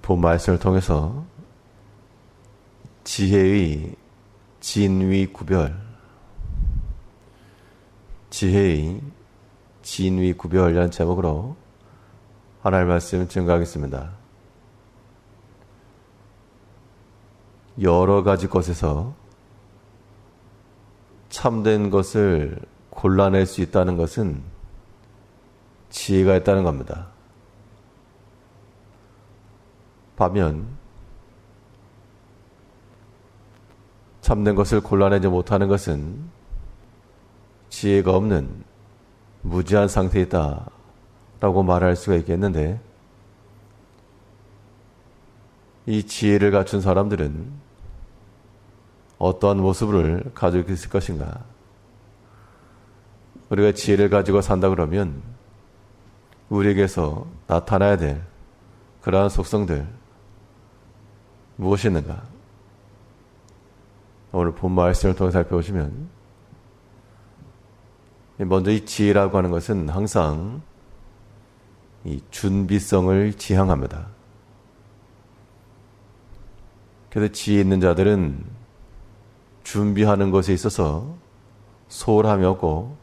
본 말씀을 통해서 지혜의 진위 구별, 지혜의 진위 구별이라는 제목으로 하나님의 말씀을 증거하겠습니다. 여러 가지 것에서 참된 것을 골라낼 수 있다는 것은 지혜가 있다는 겁니다. 반면 참된 것을 골라내지 못하는 것은 지혜가 없는 무지한 상태에 있다 라고 말할 수가 있겠는데, 이 지혜를 갖춘 사람들은 어떠한 모습을 가지고 있을 것인가? 우리가 지혜를 가지고 산다 그러면 우리에게서 나타나야 될 그러한 속성들 무엇이 있는가? 오늘 본 말씀을 통해 살펴보시면, 먼저 이 지혜라고 하는 것은 항상 이 준비성을 지향합니다. 그래서 지혜 있는 자들은 준비하는 것에 있어서 소홀함이 없고,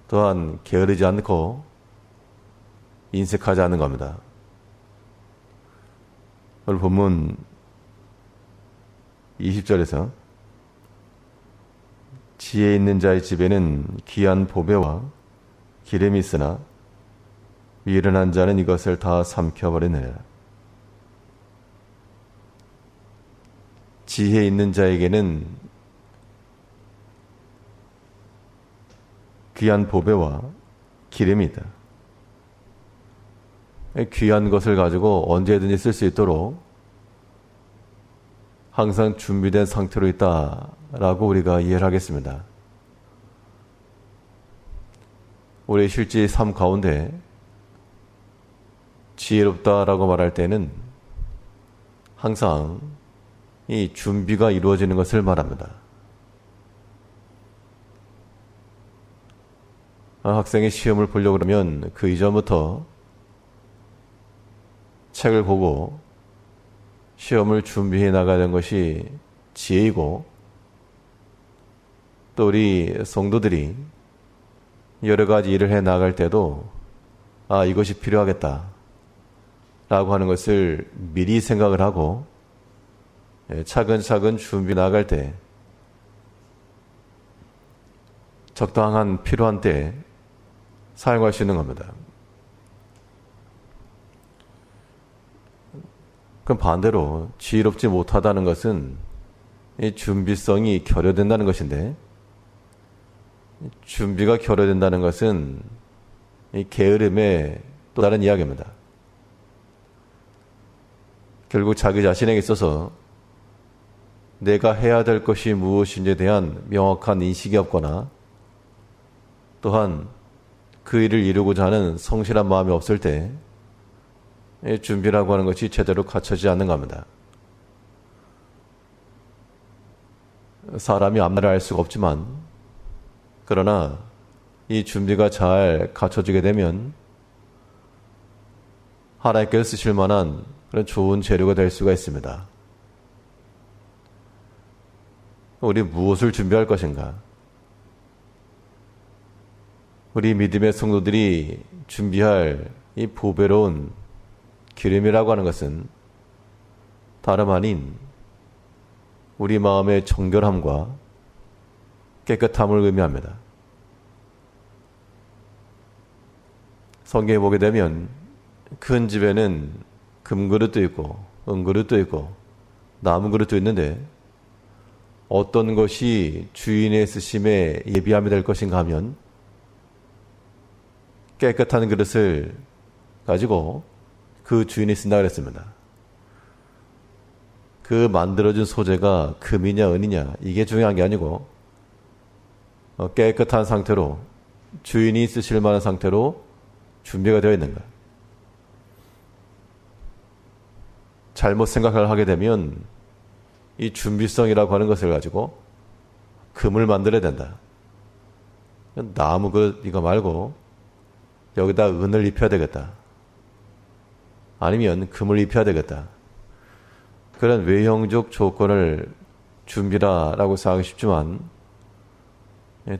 또한 게으르지 않고 인색하지 않는 겁니다. 오늘 본문 20절에서 지혜 있는 자의 집에는 귀한 보배와 기름이 있으나 미련한 자는 이것을 다 삼켜버리느니라. 지혜 있는 자에게는 귀한 보배와 기름이 있다. 귀한 것을 가지고 언제든지 쓸 수 있도록 항상 준비된 상태로 있다라고 우리가 이해를 하겠습니다. 우리의 실제 삶 가운데 지혜롭다라고 말할 때는 항상 이 준비가 이루어지는 것을 말합니다. 학생이 시험을 보려고 그러면 그 이전부터 책을 보고 시험을 준비해 나가야 하는 것이 지혜이고, 또 우리 성도들이 여러 가지 일을 해 나갈 때도 이것이 필요하겠다 라고 하는 것을 미리 생각을 하고 차근차근 준비 나갈 때 적당한 필요한 때에 사용할 수 있는 겁니다. 그럼 반대로 지혜롭지 못하다는 것은 이 준비성이 결여된다는 것인데, 준비가 결여된다는 것은 이 게으름의 또 다른 이야기입니다. 결국 자기 자신에게 있어서 내가 해야 될 것이 무엇인지에 대한 명확한 인식이 없거나, 또한 그 일을 이루고자 하는 성실한 마음이 없을 때 준비라고 하는 것이 제대로 갖춰지지 않는 겁니다. 사람이 앞날을 알 수가 없지만, 그러나 이 준비가 잘 갖춰지게 되면 하나님께서 쓰실 만한 그런 좋은 재료가 될 수가 있습니다. 우리 무엇을 준비할 것인가? 우리 믿음의 성도들이 준비할 이 보배로운 기름이라고 하는 것은 다름 아닌 우리 마음의 정결함과 깨끗함을 의미합니다. 성경에 보게 되면 큰 집에는 금그릇도 있고 은그릇도 있고 나무그릇도 있는데, 어떤 것이 주인의 쓰심에 예비함이 될 것인가 하면 깨끗한 그릇을 가지고 그 주인이 쓴다 그랬습니다. 그 만들어준 소재가 금이냐 은이냐 이게 중요한 게 아니고, 깨끗한 상태로 주인이 쓰실 만한 상태로 준비가 되어 있는가. 잘못 생각을 하게 되면 이 준비성이라고 하는 것을 가지고 금을 만들어야 된다. 나무 그릇 이거 말고 여기다 은을 입혀야 되겠다. 아니면 금을 입혀야 되겠다. 그런 외형적 조건을 준비라라고 생각하기 쉽지만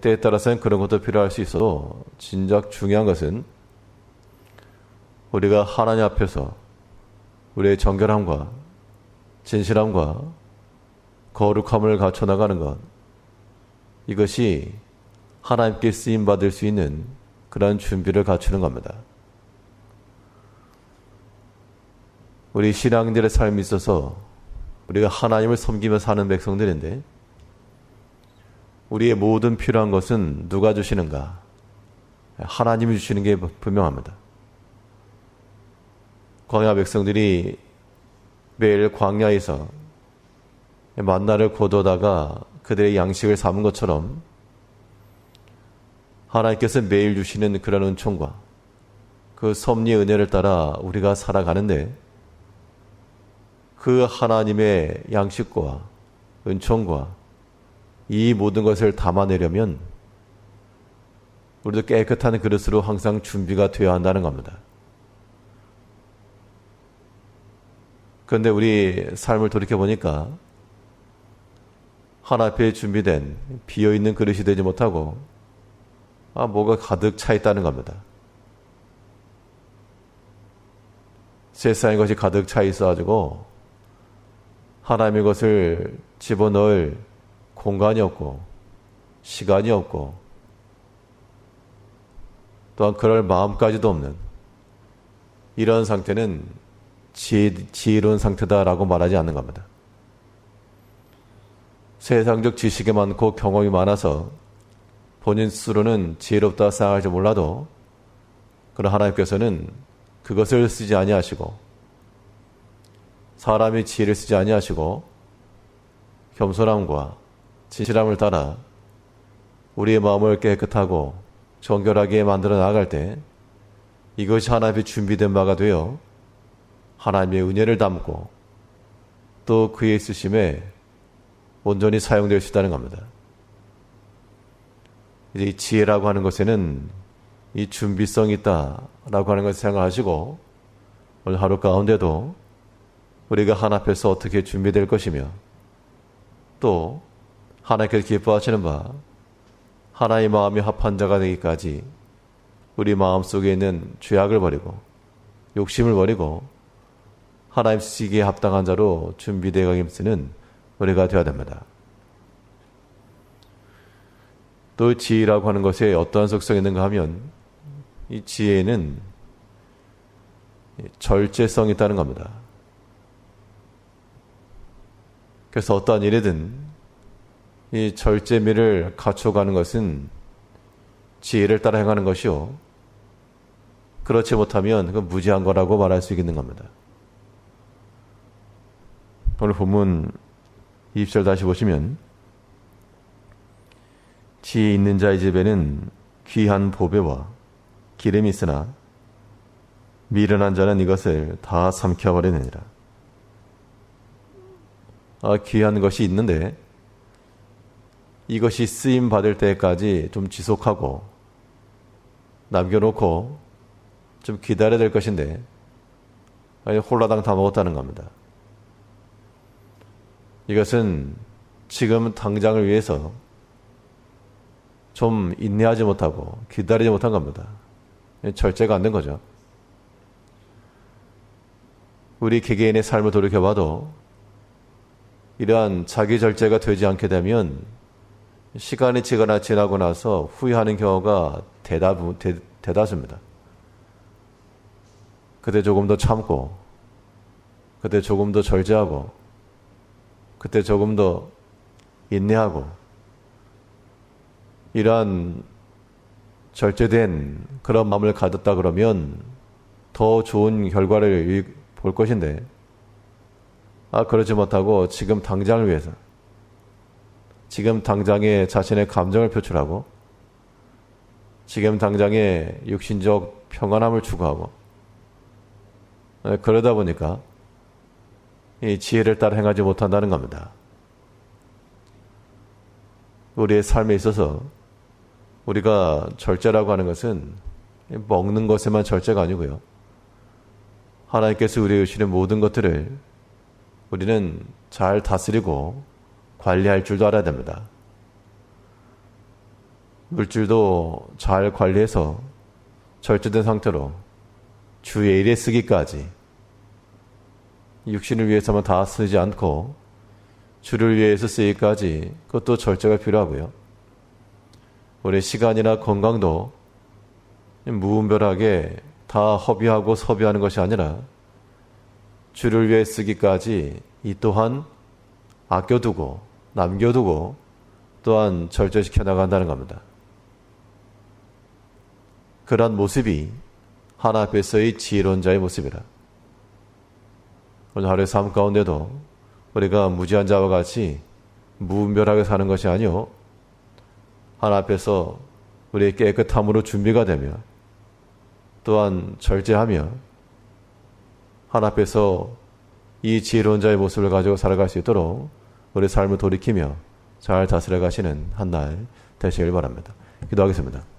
때에 따라서는 그런 것도 필요할 수 있어도 진작 중요한 것은 우리가 하나님 앞에서 우리의 정결함과 진실함과 거룩함을 갖춰 나가는 것, 이것이 하나님께 쓰임받을 수 있는 그런 준비를 갖추는 겁니다. 우리 신앙들의 삶에 있어서 우리가 하나님을 섬기며 사는 백성들인데 우리의 모든 필요한 것은 누가 주시는가? 하나님이 주시는 게 분명합니다. 광야 백성들이 매일 광야에서 만나를 거두다가 그들의 양식을 삼은 것처럼 하나님께서 매일 주시는 그런 은총과 그 섭리의 은혜를 따라 우리가 살아가는데 그 하나님의 양식과 은총과 이 모든 것을 담아내려면 우리도 깨끗한 그릇으로 항상 준비가 되어야 한다는 겁니다. 그런데 우리 삶을 돌이켜보니까 하나님 앞에 준비된 비어있는 그릇이 되지 못하고 뭐가 가득 차 있다는 겁니다. 세상의 것이 가득 차 있어가지고 하나님의 것을 집어넣을 공간이 없고 시간이 없고 또한 그럴 마음까지도 없는 이런 상태는 지혜로운 상태다라고 말하지 않는 겁니다. 세상적 지식이 많고 경험이 많아서 본인 스스로는 지혜롭다 생각할지 몰라도 그러나 하나님께서는 그것을 쓰지 아니하시고 사람의 지혜를 쓰지 아니하시고 겸손함과 진실함을 따라 우리의 마음을 깨끗하고 정결하게 만들어 나아갈 때 이것이 하나님의 준비된 바가 되어 하나님의 은혜를 담고 또 그의 쓰심에 온전히 사용될 수 있다는 겁니다. 이제 이 지혜라고 하는 것에는 이 준비성이 있다라고 하는 것을 생각하시고 오늘 하루 가운데도 우리가 하나님 앞에서 어떻게 준비될 것이며 또 하나님께서 기뻐하시는 바 하나의 마음이 합한 자가 되기까지 우리 마음속에 있는 죄악을 버리고 욕심을 버리고 하나님 쓰시기에 합당한 자로 준비되어 가기는 우리가 되어야 됩니다. 또 지혜라고 하는 것에 어떠한 속성이 있는가 하면 이 지혜에는 절제성이 있다는 겁니다. 그래서 어떠한 일이든 이 절제미를 갖춰가는 것은 지혜를 따라 행하는 것이요. 그렇지 못하면 그건 무지한 거라고 말할 수 있는 겁니다. 오늘 본문 20절 다시 보시면 지혜 있는 자의 집에는 귀한 보배와 기름이 있으나 미련한 자는 이것을 다 삼켜버리느니라. 귀한 것이 있는데 이것이 쓰임 받을 때까지 좀 지속하고 남겨놓고 좀 기다려야 될 것인데 홀라당 다 먹었다는 겁니다. 이것은 지금 당장을 위해서 좀 인내하지 못하고 기다리지 못한 겁니다. 절제가 안 된 거죠. 우리 개개인의 삶을 돌이켜봐도 이러한 자기 절제가 되지 않게 되면 시간이 지나고 나서 후회하는 경우가 대다수입니다. 그때 조금 더 참고 그때 조금 더 절제하고 그때 조금 더 인내하고 이러한 절제된 그런 마음을 가졌다 그러면 더 좋은 결과를 볼 것인데 그러지 못하고 지금 당장을 위해서 지금 당장에 자신의 감정을 표출하고 지금 당장에 육신적 평안함을 추구하고 그러다 보니까 이 지혜를 따라 행하지 못한다는 겁니다. 우리의 삶에 있어서 우리가 절제라고 하는 것은 먹는 것에만 절제가 아니고요. 하나님께서 우리에게 주시는 모든 것들을 우리는 잘 다스리고 관리할 줄도 알아야 됩니다. 물질도 잘 관리해서 절제된 상태로 주 예일에 쓰기까지 육신을 위해서만 다 쓰지 않고 주를 위해서 쓰기까지 그것도 절제가 필요하고요. 우리의 시간이나 건강도 무분별하게 다 허비하고 소비하는 것이 아니라 주를 위해 쓰기까지 이 또한 아껴두고 남겨두고 또한 절제시켜 나간다는 겁니다. 그러한 모습이 하나 앞에서의 지혜로운 자의 모습이라. 오늘 하루의 삶 가운데도 우리가 무지한 자와 같이 무분별하게 사는 것이 아니요 하나 앞에서 우리의 깨끗함으로 준비가 되며 또한 절제하며 하나 앞에서 이 지혜로운 자의 모습을 가지고 살아갈 수 있도록 우리 삶을 돌이키며 잘 다스려 가시는 한 날 되시길 바랍니다. 기도하겠습니다.